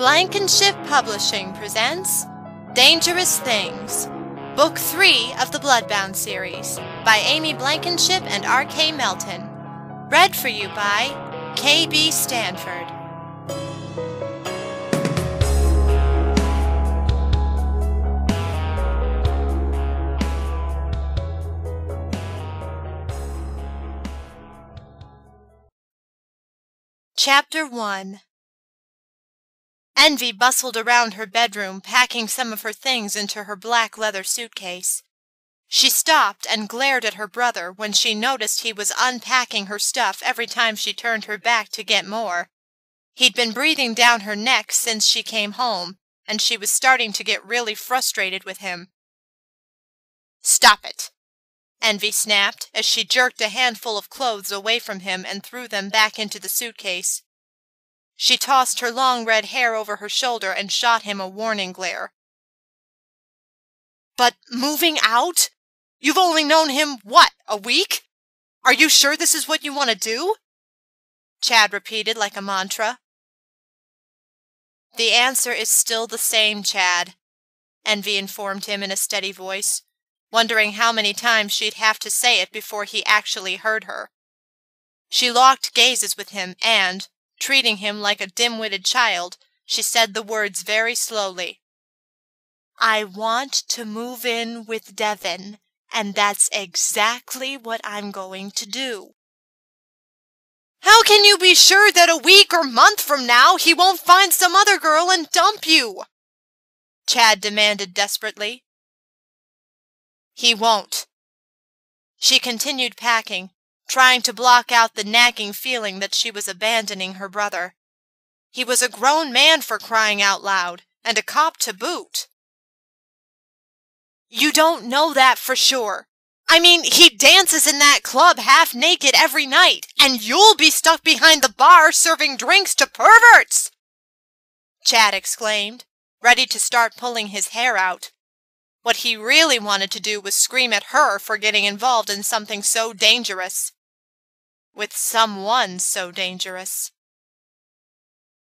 Blankenship Publishing presents Dangerous Things, Book 3 of the Bloodbound series, by Amy Blankenship and R.K. Melton. Read for you by K.B. Stanford. Chapter 1. Envy bustled around her bedroom, packing some of her things into her black leather suitcase. She stopped and glared at her brother when she noticed he was unpacking her stuff every time she turned her back to get more. He'd been breathing down her neck since she came home, and she was starting to get really frustrated with him. "Stop it!" Envy snapped as she jerked a handful of clothes away from him and threw them back into the suitcase. She tossed her long red hair over her shoulder and shot him a warning glare. "But moving out? You've only known him, what, a week? Are you sure this is what you want to do?" Chad repeated like a mantra. "The answer is still the same, Chad," Envy informed him in a steady voice, wondering how many times she'd have to say it before he actually heard her. She locked gazes with him and, treating him like a dim-witted child, she said the words very slowly. "I want to move in with Devin, and that's exactly what I'm going to do." "How can you be sure that a week or month from now he won't find some other girl and dump you?" Chad demanded desperately. "He won't." She continued packing, trying to block out the nagging feeling that she was abandoning her brother. He was a grown man, for crying out loud, and a cop to boot. "You don't know that for sure. I mean, he dances in that club half naked every night, and you'll be stuck behind the bar serving drinks to perverts!" Chad exclaimed, ready to start pulling his hair out. What he really wanted to do was scream at her for getting involved in something so dangerous. With someone so dangerous.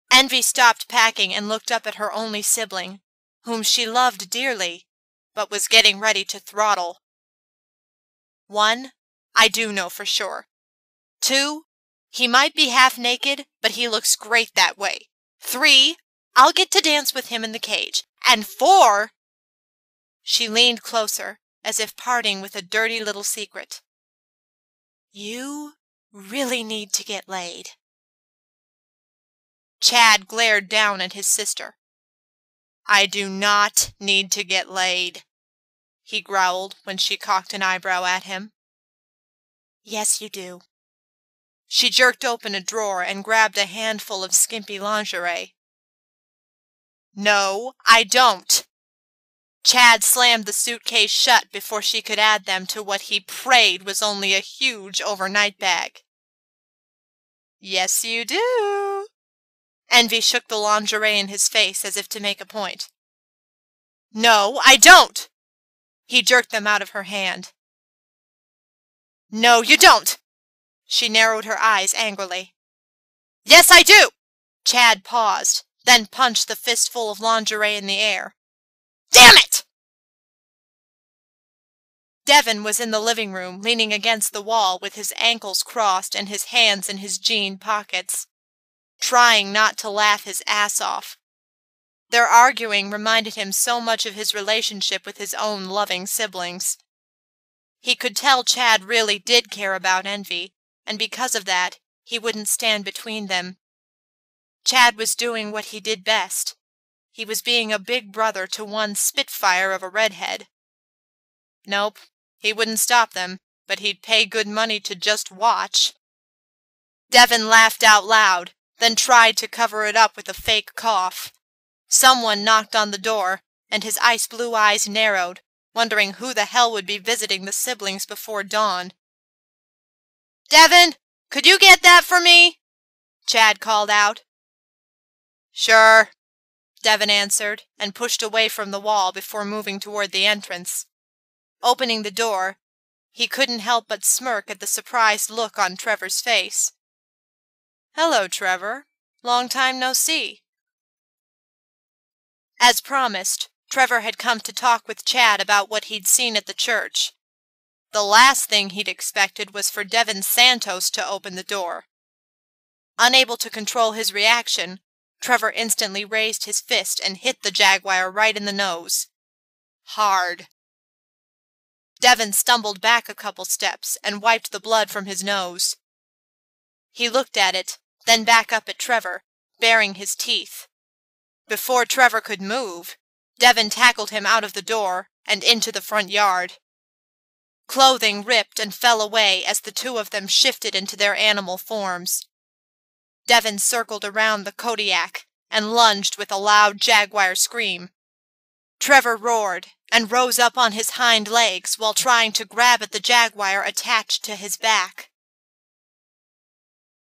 Envy stopped packing and looked up at her only sibling, whom she loved dearly, but was getting ready to throttle. 1, I do know for sure. 2, he might be half naked, but he looks great that way. 3, I'll get to dance with him in the cage. And 4, she leaned closer, as if parting with a dirty little secret. You really need to get laid. Chad glared down at his sister. "I do not need to get laid," he growled when she cocked an eyebrow at him. "Yes, you do." She jerked open a drawer and grabbed a handful of skimpy lingerie. "No, I don't." Chad slammed the suitcase shut before she could add them to what he prayed was only a huge overnight bag. "Yes, you do." Envy shook the lingerie in his face as if to make a point. "No, I don't." He jerked them out of her hand. "No, you don't." She narrowed her eyes angrily. "Yes, I do." Chad paused, then punched the fistful of lingerie in the air. "Damn it!" Devin was in the living room, leaning against the wall with his ankles crossed and his hands in his jean pockets, trying not to laugh his ass off. Their arguing reminded him so much of his relationship with his own loving siblings. He could tell Chad really did care about Envy, and because of that, he wouldn't stand between them. Chad was doing what he did best. He was being a big brother to one spitfire of a redhead. Nope, he wouldn't stop them, but he'd pay good money to just watch. Devin laughed out loud, then tried to cover it up with a fake cough. Someone knocked on the door, and his ice-blue eyes narrowed, wondering who the hell would be visiting the siblings before dawn. "Devin, could you get that for me?" Chad called out. "Sure," Devin answered, and pushed away from the wall before moving toward the entrance. Opening the door, he couldn't help but smirk at the surprised look on Trevor's face. "Hello, Trevor. Long time no see." As promised, Trevor had come to talk with Chad about what he'd seen at the church. The last thing he'd expected was for Devin Santos to open the door. Unable to control his reaction, Trevor instantly raised his fist and hit the jaguar right in the nose. Hard. Devin stumbled back a couple steps and wiped the blood from his nose. He looked at it, then back up at Trevor, baring his teeth. Before Trevor could move, Devin tackled him out of the door and into the front yard. Clothing ripped and fell away as the two of them shifted into their animal forms. Devin circled around the Kodiak and lunged with a loud jaguar scream. Trevor roared and rose up on his hind legs while trying to grab at the jaguar attached to his back.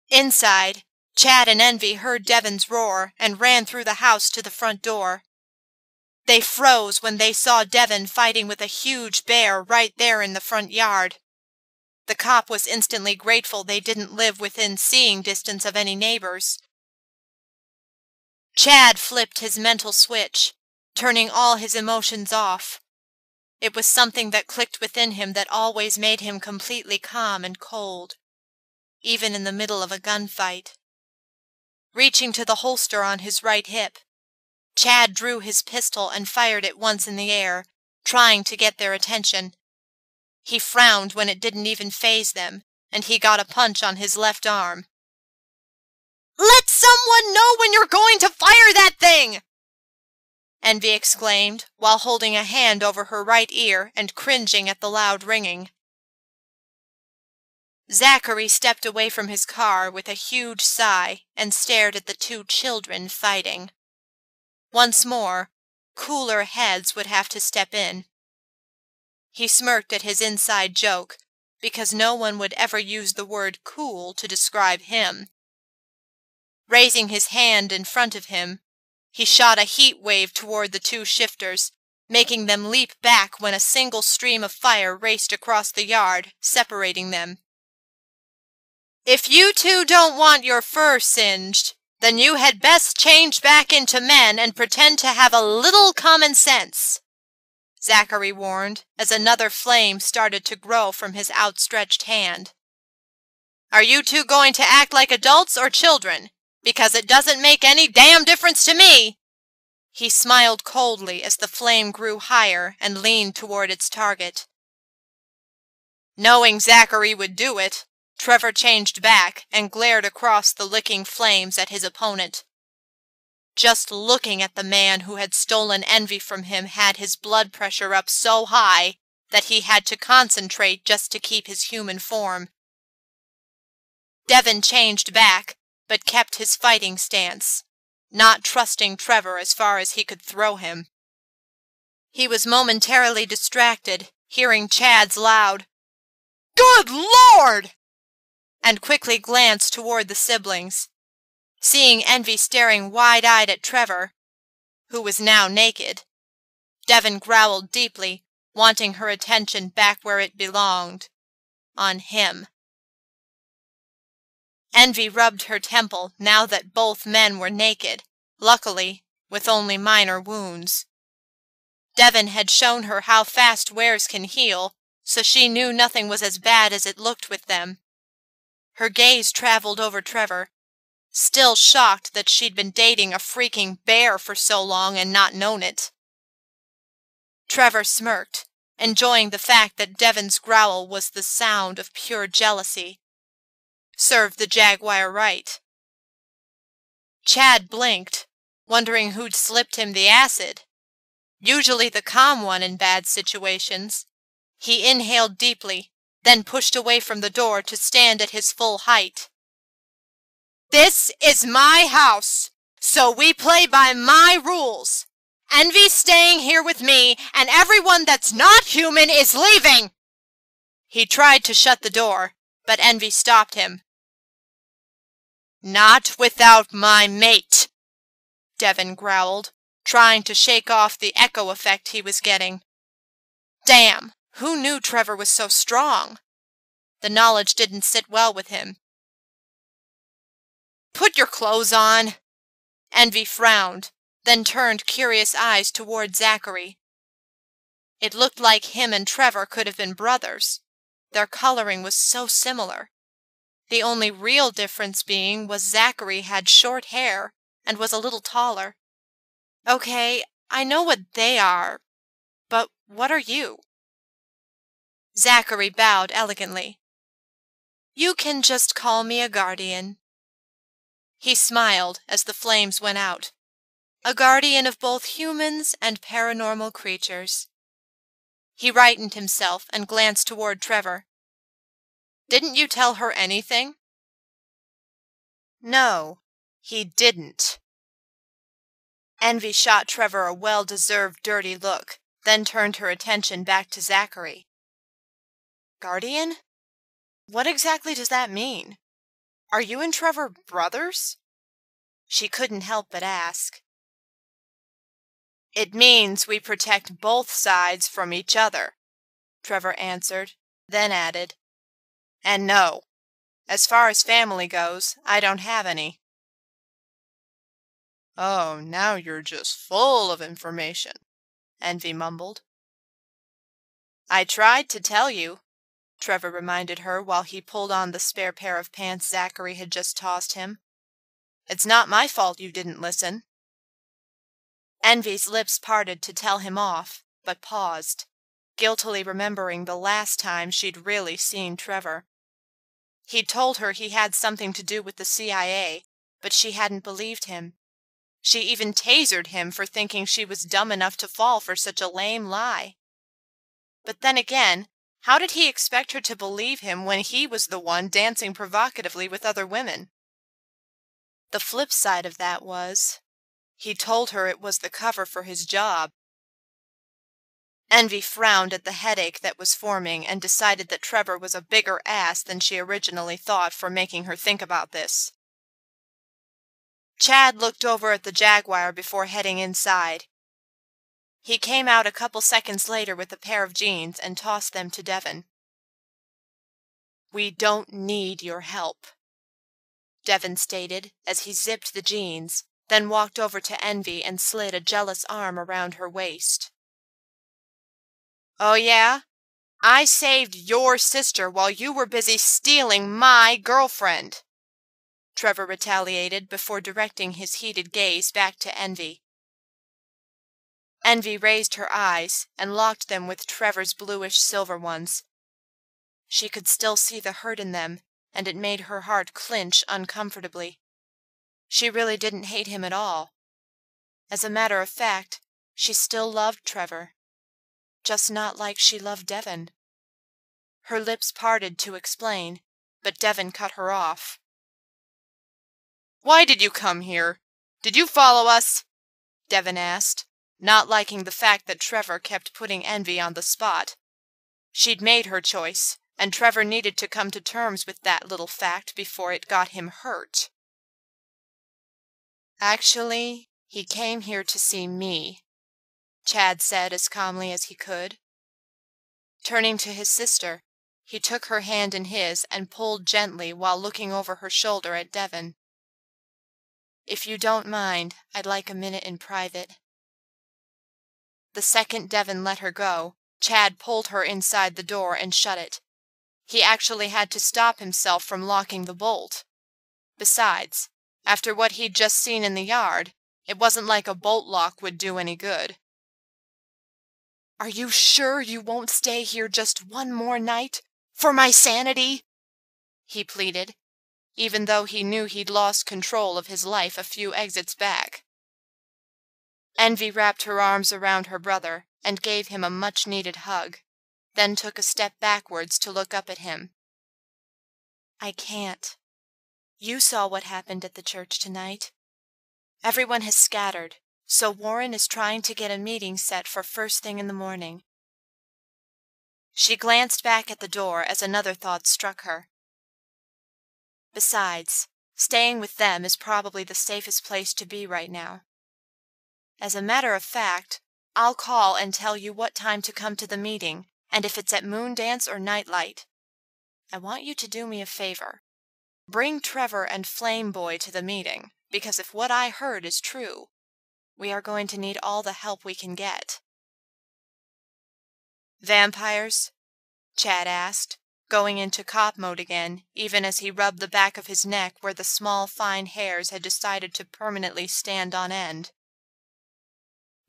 Inside, Chad and Envy heard Devin's roar and ran through the house to the front door. They froze when they saw Devin fighting with a huge bear right there in the front yard. The cop was instantly grateful they didn't live within seeing distance of any neighbors. Chad flipped his mental switch, turning all his emotions off. It was something that clicked within him that always made him completely calm and cold, even in the middle of a gunfight. Reaching to the holster on his right hip, Chad drew his pistol and fired it once in the air, trying to get their attention. He frowned when it didn't even faze them, and he got a punch on his left arm. "Let someone know when you're going to fire that thing!" Envy exclaimed, while holding a hand over her right ear and cringing at the loud ringing. Zachary stepped away from his car with a huge sigh and stared at the two children fighting. Once more, cooler heads would have to step in. He smirked at his inside joke, because no one would ever use the word cool to describe him. Raising his hand in front of him, he shot a heat wave toward the two shifters, making them leap back when a single stream of fire raced across the yard, separating them. "If you two don't want your fur singed, then you had best change back into men and pretend to have a little common sense," Zachary warned as another flame started to grow from his outstretched hand. "Are you two going to act like adults or children? Because it doesn't make any damn difference to me." He smiled coldly as the flame grew higher and leaned toward its target. Knowing Zachary would do it, Trevor changed back and glared across the licking flames at his opponent. Just looking at the man who had stolen Envy from him had his blood pressure up so high that he had to concentrate just to keep his human form. Devin changed back, but kept his fighting stance, not trusting Trevor as far as he could throw him. He was momentarily distracted, hearing Chad's loud, "Good Lord!" and quickly glanced toward the siblings. Seeing Envy staring wide-eyed at Trevor, who was now naked, Devin growled deeply, wanting her attention back where it belonged, on him. Envy rubbed her temple now that both men were naked, luckily with only minor wounds. Devin had shown her how fast wares can heal, so she knew nothing was as bad as it looked with them. Her gaze traveled over Trevor, still shocked that she'd been dating a freaking bear for so long and not known it. Trevor smirked, enjoying the fact that Devin's growl was the sound of pure jealousy. Served the jaguar right. Chad blinked, wondering who'd slipped him the acid. Usually the calm one in bad situations. He inhaled deeply, then pushed away from the door to stand at his full height. "This is my house, so we play by my rules. Envy's staying here with me, and everyone that's not human is leaving!" He tried to shut the door, but Envy stopped him. "Not without my mate," Devin growled, trying to shake off the echo effect he was getting. Damn, who knew Trevor was so strong? The knowledge didn't sit well with him. "Put your clothes on." Envy frowned, then turned curious eyes toward Zachary. It looked like him and Trevor could have been brothers. Their coloring was so similar. The only real difference being was Zachary had short hair and was a little taller. Okay, I know what they are, but what are you? Zachary bowed elegantly. You can just call me a guardian. He smiled as the flames went out. A guardian of both humans and paranormal creatures. He rightened himself and glanced toward Trevor. Didn't you tell her anything? No, he didn't. Envy shot Trevor a well-deserved dirty look, then turned her attention back to Zachary. Guardian? What exactly does that mean? Are you and Trevor brothers? She couldn't help but ask. It means we protect both sides from each other, Trevor answered, then added, and no, as far as family goes, I don't have any. Oh, now you're just full of information, Envy mumbled. I tried to tell you, Trevor reminded her while he pulled on the spare pair of pants Zachary had just tossed him. It's not my fault you didn't listen. Envy's lips parted to tell him off, but paused, guiltily remembering the last time she'd really seen Trevor. He'd told her he had something to do with the CIA, but she hadn't believed him. She even tasered him for thinking she was dumb enough to fall for such a lame lie. But then again, how did he expect her to believe him when he was the one dancing provocatively with other women? The flip side of that was, he told her it was the cover for his job. Envy frowned at the headache that was forming and decided that Trevor was a bigger ass than she originally thought for making her think about this. Chad looked over at the Jaguar before heading inside. He came out a couple seconds later with a pair of jeans and tossed them to Devon. We don't need your help, Devon stated as he zipped the jeans, then walked over to Envy and slid a jealous arm around her waist. Oh yeah? I saved your sister while you were busy stealing my girlfriend, Trevor retaliated before directing his heated gaze back to Envy. Envy raised her eyes and locked them with Trevor's bluish-silver ones. She could still see the hurt in them, and it made her heart clinch uncomfortably. She really didn't hate him at all. As a matter of fact, she still loved Trevor, just not like she loved Devon. Her lips parted to explain, but Devon cut her off. Why did you come here? Did you follow us? Devon asked, not liking the fact that Trevor kept putting Envy on the spot. She'd made her choice, and Trevor needed to come to terms with that little fact before it got him hurt. Actually, he came here to see me, Chad said as calmly as he could. Turning to his sister, he took her hand in his and pulled gently while looking over her shoulder at Devon. If you don't mind, I'd like a minute in private. The second Devon let her go, Chad pulled her inside the door and shut it. He actually had to stop himself from locking the bolt. Besides, after what he'd just seen in the yard, it wasn't like a bolt lock would do any good. Are you sure you won't stay here just one more night? For my sanity? He pleaded, even though he knew he'd lost control of his life a few exits back. Envy wrapped her arms around her brother and gave him a much-needed hug, then took a step backwards to look up at him. I can't. You saw what happened at the church tonight. Everyone has scattered, so Warren is trying to get a meeting set for first thing in the morning. She glanced back at the door as another thought struck her. Besides, staying with them is probably the safest place to be right now. As a matter of fact, I'll call and tell you what time to come to the meeting, and if it's at Moondance or Nightlight. I want you to do me a favor. Bring Trevor and Flame Boy to the meeting, because if what I heard is true, We are going to need all the help we can get. Vampires? Chad asked, going into cop mode again, even as he rubbed the back of his neck where the small, fine hairs had decided to permanently stand on end.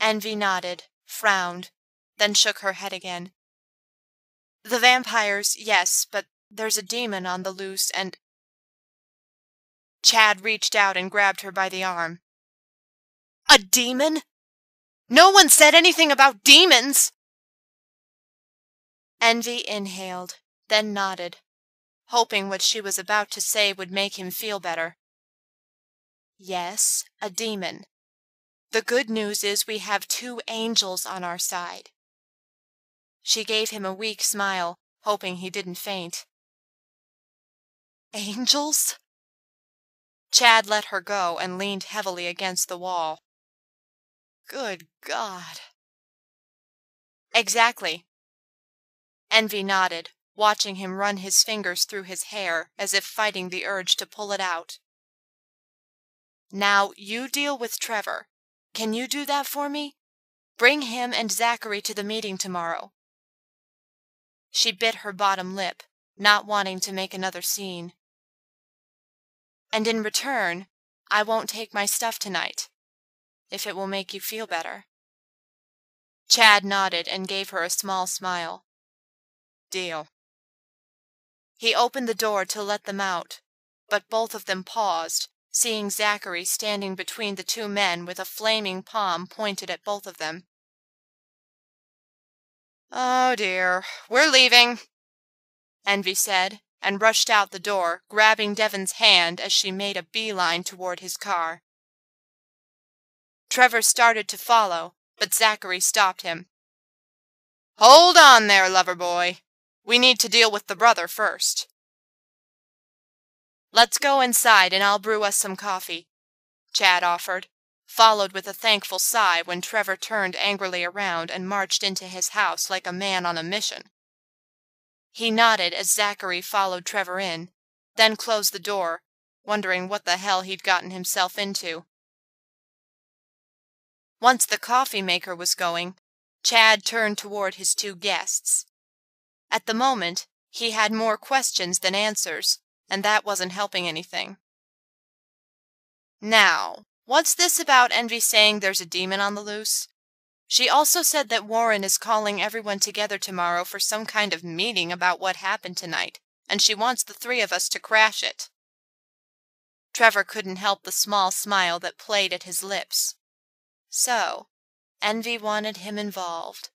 Envy nodded, frowned, then shook her head again. The vampires, yes, but there's a demon on the loose and... Chad reached out and grabbed her by the arm. A demon? No one said anything about demons! Envy inhaled, then nodded, hoping what she was about to say would make him feel better. Yes, a demon. The good news is we have 2 angels on our side. She gave him a weak smile, hoping he didn't faint. Angels? Chad let her go and leaned heavily against the wall. Good God. Exactly. Envy nodded, watching him run his fingers through his hair as if fighting the urge to pull it out. Now you deal with Trevor. Can you do that for me? Bring him and Zachary to the meeting tomorrow. She bit her bottom lip, not wanting to make another scene. And in return, I won't take my stuff tonight, if it will make you feel better. Chad nodded and gave her a small smile. Deal. He opened the door to let them out, but both of them paused, seeing Zachary standing between the 2 men with a flaming palm pointed at both of them. Oh dear, we're leaving, Envy said, and rushed out the door, grabbing Devon's hand as she made a beeline toward his car. Trevor started to follow, but Zachary stopped him. Hold on there, lover boy. We need to deal with the brother first. Let's go inside and I'll brew us some coffee, Chad offered, followed with a thankful sigh when Trevor turned angrily around and marched into his house like a man on a mission. He nodded as Zachary followed Trevor in, then closed the door, wondering what the hell he'd gotten himself into. Once the coffee maker was going, Chad turned toward his 2 guests. At the moment, he had more questions than answers, and that wasn't helping anything. Now, what's this about Envy saying there's a demon on the loose? She also said that Warren is calling everyone together tomorrow for some kind of meeting about what happened tonight, and she wants the 3 of us to crash it. Trevor couldn't help the small smile that played at his lips. So, Envy wanted him involved.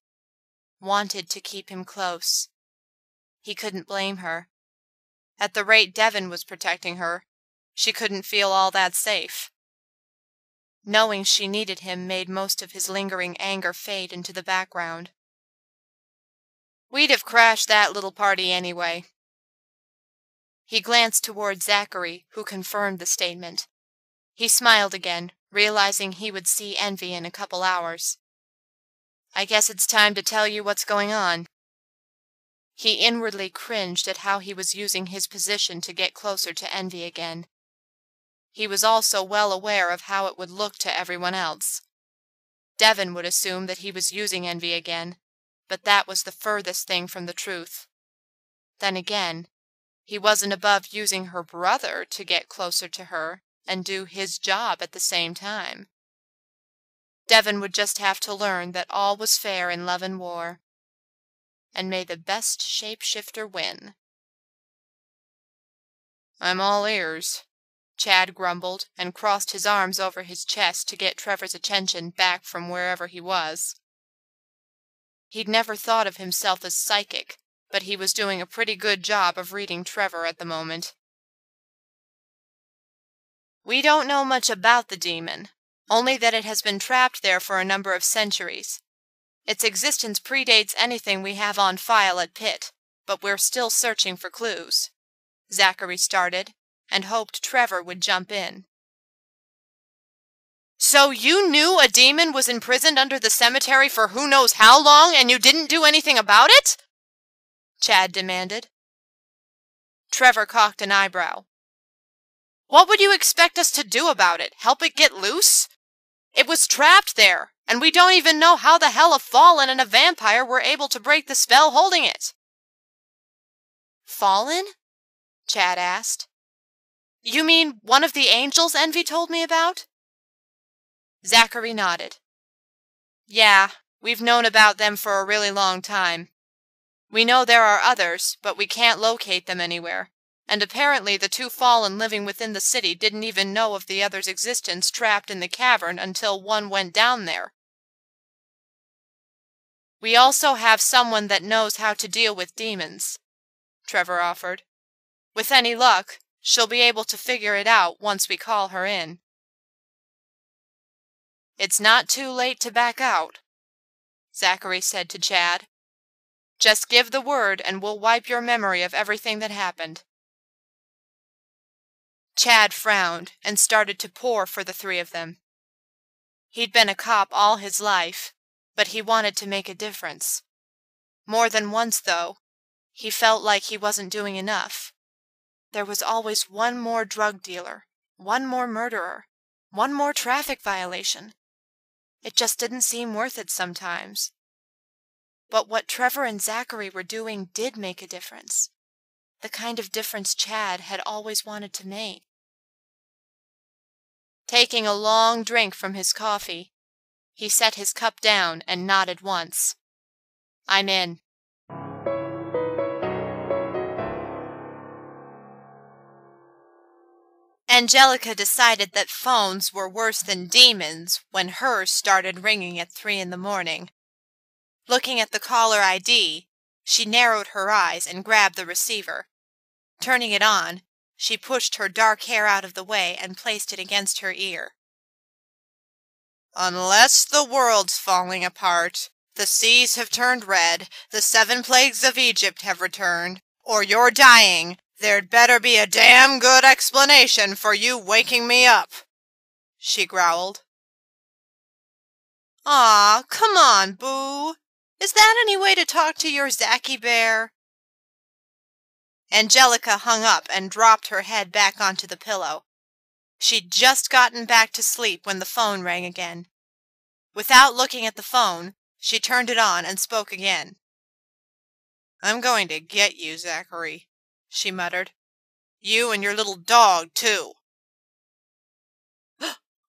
Wanted to keep him close. He couldn't blame her. At the rate Devon was protecting her, she couldn't feel all that safe. Knowing she needed him made most of his lingering anger fade into the background. We'd have crashed that little party anyway. He glanced toward Zachary, who confirmed the statement. He smiled again, realizing he would see Envy in a couple hours. I guess it's time to tell you what's going on. He inwardly cringed at how he was using his position to get closer to Envy again. He was also well aware of how it would look to everyone else. Devon would assume that he was using Envy again, but that was the furthest thing from the truth. Then again, he wasn't above using her brother to get closer to her and do his job at the same time. Devon would just have to learn that all was fair in love and war. And may the best shapeshifter win. I'm all ears, Chad grumbled and crossed his arms over his chest to get Trevor's attention back from wherever he was. He'd never thought of himself as psychic, but he was doing a pretty good job of reading Trevor at the moment. We don't know much about the demon, only that it has been trapped there for a number of centuries. Its existence predates anything we have on file at Pitt, but we're still searching for clues. Zachary started, and hoped Trevor would jump in. So you knew a demon was imprisoned under the cemetery for who knows how long, and you didn't do anything about it? Chad demanded. Trevor cocked an eyebrow. What would you expect us to do about it? Help it get loose? It was trapped there, and we don't even know how the hell a fallen and a vampire were able to break the spell holding it." "Fallen?" Chad asked. "You mean one of the angels Envy told me about?" Zachary nodded. "Yeah, we've known about them for a really long time. We know there are others, but we can't locate them anywhere, and apparently the two fallen living within the city didn't even know of the other's existence trapped in the cavern until one went down there. We also have someone that knows how to deal with demons," Trevor offered. "With any luck, she'll be able to figure it out once we call her in." "It's not too late to back out," Zachary said to Chad. "Just give the word and we'll wipe your memory of everything that happened." Chad frowned and started to pour for the three of them. He'd been a cop all his life, but he wanted to make a difference. More than once, though, he felt like he wasn't doing enough. There was always one more drug dealer, one more murderer, one more traffic violation. It just didn't seem worth it sometimes. But what Trevor and Zachary were doing did make a difference. The kind of difference Chad had always wanted to make. Taking a long drink from his coffee, he set his cup down and nodded once. "I'm in." Angelica decided that phones were worse than demons when hers started ringing at 3 in the morning. Looking at the caller ID, she narrowed her eyes and grabbed the receiver. Turning it on, she pushed her dark hair out of the way and placed it against her ear. "Unless the world's falling apart, the seas have turned red, the 7 plagues of Egypt have returned, or you're dying, there'd better be a damn good explanation for you waking me up," she growled. "Aw, come on, Boo. Is that any way to talk to your Zachy bear?" Angelica hung up and dropped her head back onto the pillow. She'd just gotten back to sleep when the phone rang again. Without looking at the phone, she turned it on and spoke again. "I'm going to get you, Zachary," she muttered. "You and your little dog, too."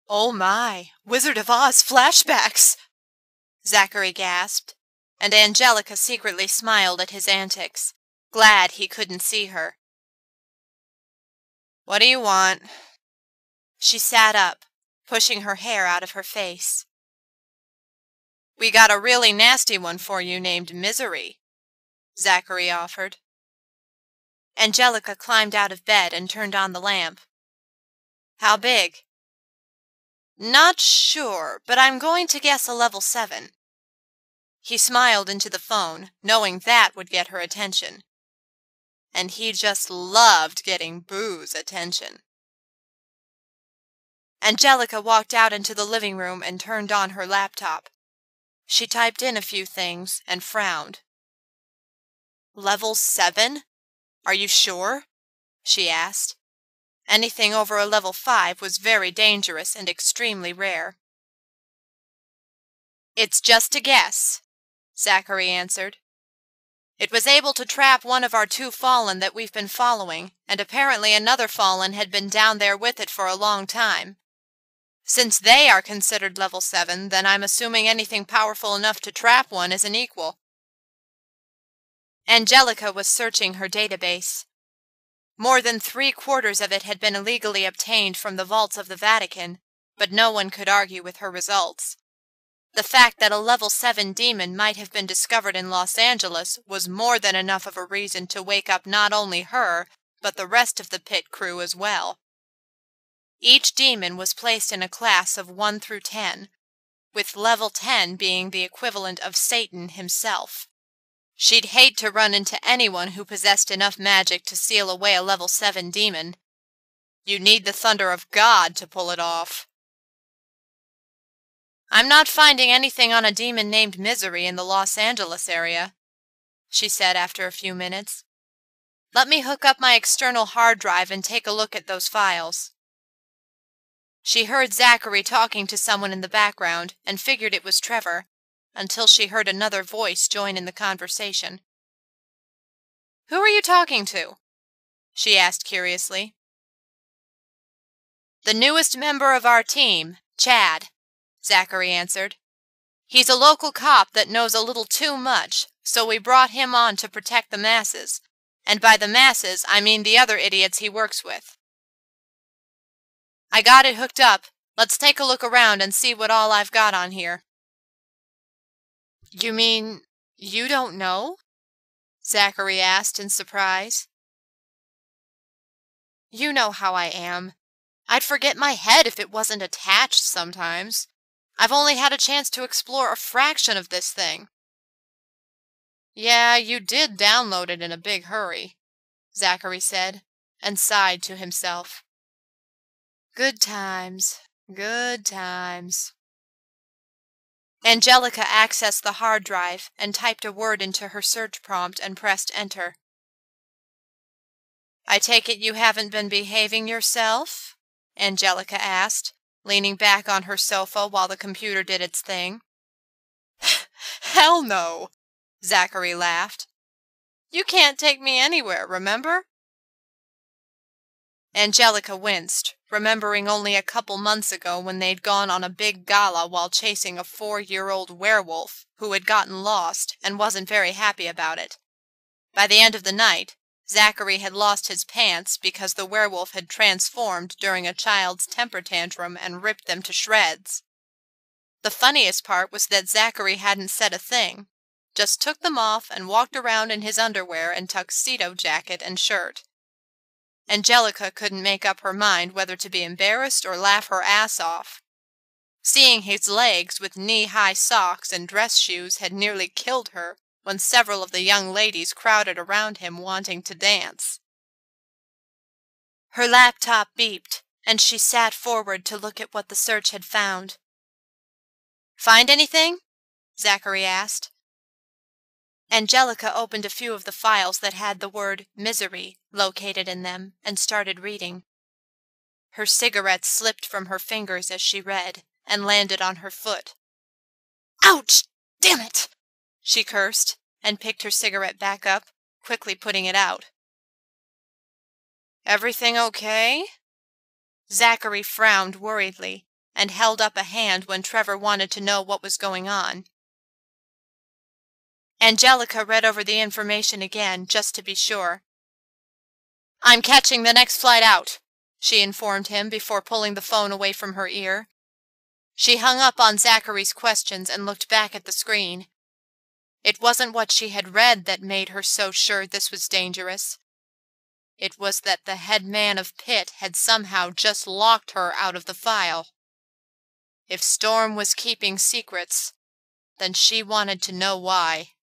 "Oh my, Wizard of Oz flashbacks!" Zachary gasped, and Angelica secretly smiled at his antics, glad he couldn't see her. "What do you want?" She sat up, pushing her hair out of her face. "We got a really nasty one for you named Misery," Zachary offered. Angelica climbed out of bed and turned on the lamp. "How big?" "Not sure, but I'm going to guess a level 7. He smiled into the phone, knowing that would get her attention. And he just loved getting Boo's attention. Angelica walked out into the living room and turned on her laptop. She typed in a few things and frowned. "Level 7? Are you sure?" she asked. Anything over a level 5 was very dangerous and extremely rare. "It's just a guess," Zachary answered. "It was able to trap one of our 2 fallen that we've been following, and apparently another fallen had been down there with it for a long time. Since they are considered level 7, then I'm assuming anything powerful enough to trap one is an equal." Angelica was searching her database. More than 3/4 of it had been illegally obtained from the vaults of the Vatican, but no one could argue with her results. The fact that a level 7 demon might have been discovered in Los Angeles was more than enough of a reason to wake up not only her, but the rest of the pit crew as well. Each demon was placed in a class of 1 through 10, with level 10 being the equivalent of Satan himself. She'd hate to run into anyone who possessed enough magic to seal away a level 7 demon. You need the thunder of God to pull it off. "I'm not finding anything on a demon named Misery in the Los Angeles area," she said after a few minutes. "Let me hook up my external hard drive and take a look at those files." She heard Zachary talking to someone in the background and figured it was Trevor, until she heard another voice join in the conversation. "Who are you talking to?" she asked curiously. "The newest member of our team, Chad," Zachary answered. "He's a local cop that knows a little too much, so we brought him on to protect the masses. And by the masses, I mean the other idiots he works with." "I got it hooked up. Let's take a look around and see what all I've got on here." "You mean you don't know?" Zachary asked in surprise. "You know how I am. I'd forget my head if it wasn't attached sometimes. I've only had a chance to explore a fraction of this thing." "Yeah, you did download it in a big hurry," Zachary said, and sighed to himself. Good times, good times. Angelica accessed the hard drive and typed a word into her search prompt and pressed enter. "I take it you haven't been behaving yourself?" Angelica asked, leaning back on her sofa while the computer did its thing. "Hell no," Zachary laughed. "You can't take me anywhere, remember?" Angelica winced, remembering only a couple months ago when they'd gone on a big gala while chasing a 4-year-old werewolf who had gotten lost and wasn't very happy about it. By the end of the night, Zachary had lost his pants because the werewolf had transformed during a child's temper tantrum and ripped them to shreds. The funniest part was that Zachary hadn't said a thing, just took them off and walked around in his underwear and tuxedo jacket and shirt. Angelica couldn't make up her mind whether to be embarrassed or laugh her ass off. Seeing his legs with knee-high socks and dress shoes had nearly killed her when several of the young ladies crowded around him wanting to dance. Her laptop beeped, and she sat forward to look at what the search had found. "Find anything?" Zachary asked. Angelica opened a few of the files that had the word misery located in them and started reading. Her cigarette slipped from her fingers as she read and landed on her foot. "Ouch! Damn it!" she cursed and picked her cigarette back up, quickly putting it out. "Everything okay?" Zachary frowned worriedly and held up a hand when Trevor wanted to know what was going on. Angelica read over the information again, just to be sure. "I'm catching the next flight out," she informed him before pulling the phone away from her ear. She hung up on Zachary's questions and looked back at the screen. It wasn't what she had read that made her so sure this was dangerous. It was that the head man of Pitt had somehow just locked her out of the file. If Storm was keeping secrets, then she wanted to know why.